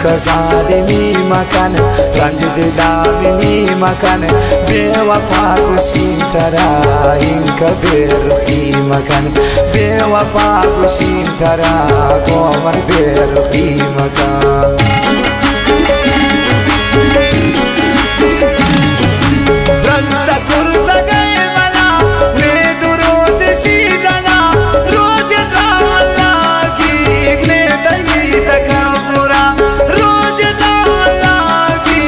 Inka zalimi makan ranjde damini makan bewafa kushintara inka berhi makan bewafa kushintara komar berhi makan rajta kurta gaye mana ne duroch seasana roz dalla ki gne dahi takabura roz dalla ki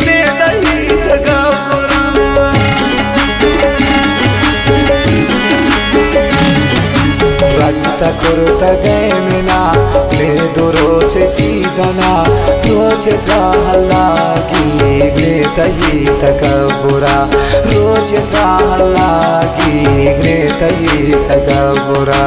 gne dahi takabura rajta kurta gaye mana ne duroch seasana roz dalla ki gne dahi takabura roz dalla ki gne dahi takabura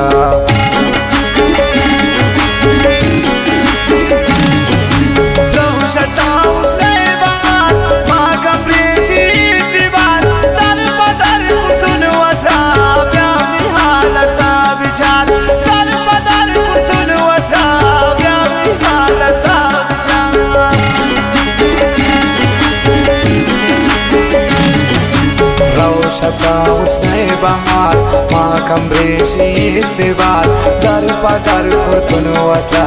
शता उसने बहार माँ कमरे शीत दीवार दर पदर कुर्तन वता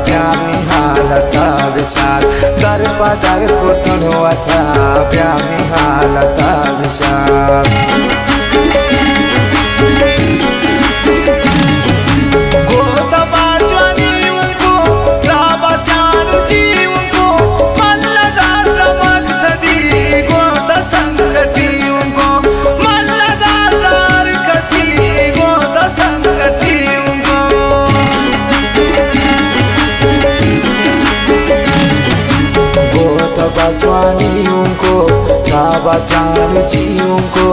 प्यामी हालता विचार दर पदर कुर्तन वता प्यामी हालता विचार बचवानियों को क्या बचानु जियों को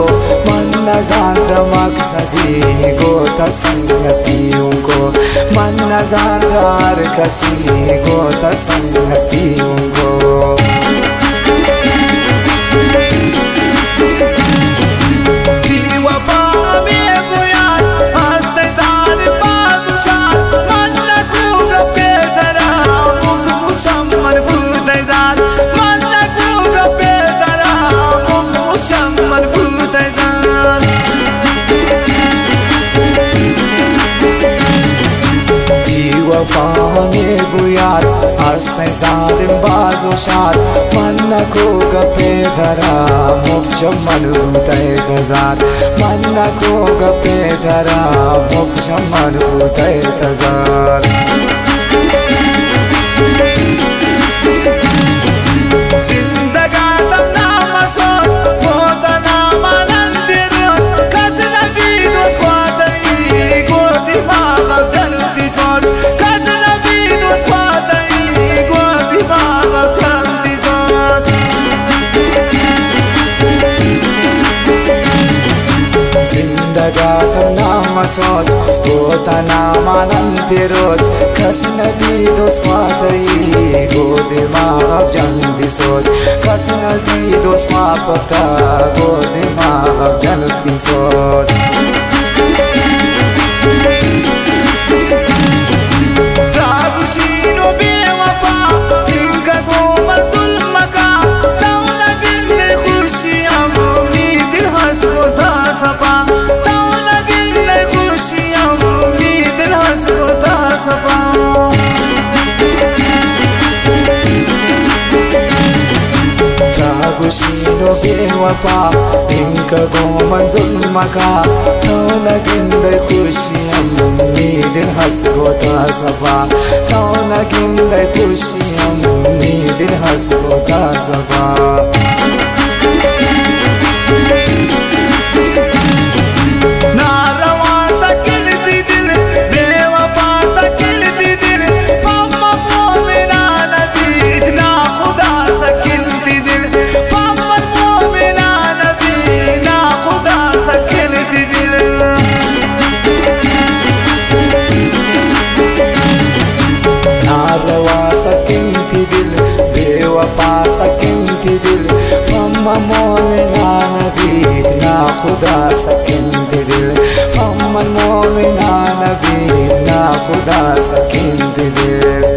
मन नजांत्र मकसदी गोता संगतियों को मन नजांत्र कसी गोता संगतियों को वफाने बुयार हस्ते जालिम बाजो शाद मन को गपे धरा मुफ्त मन उतय तजार मन को गपे धरा मुफ्त मन उतय तजार सोच गोता नाम आनंद रोज खसन दी दोस्त मातई गो दिमाग जल्दी सोच खसन दी दोस्त मापका गो दिमाग जल्दी सोच त्राबुशीनो बेवफा इनका गोमर तुल मका तौना दिल में खुशियां मेरी दिल हंसो था Sapa Kusino bewapa inka goman zulmaka tauna ginda kushiyam nidin hasgota safa tauna ginda kushiyam nidin hasgota safa Momina नबी ना खुदा सकिन दिल मोहम्मद मोमिना नबी ना खुदा सकिन दिल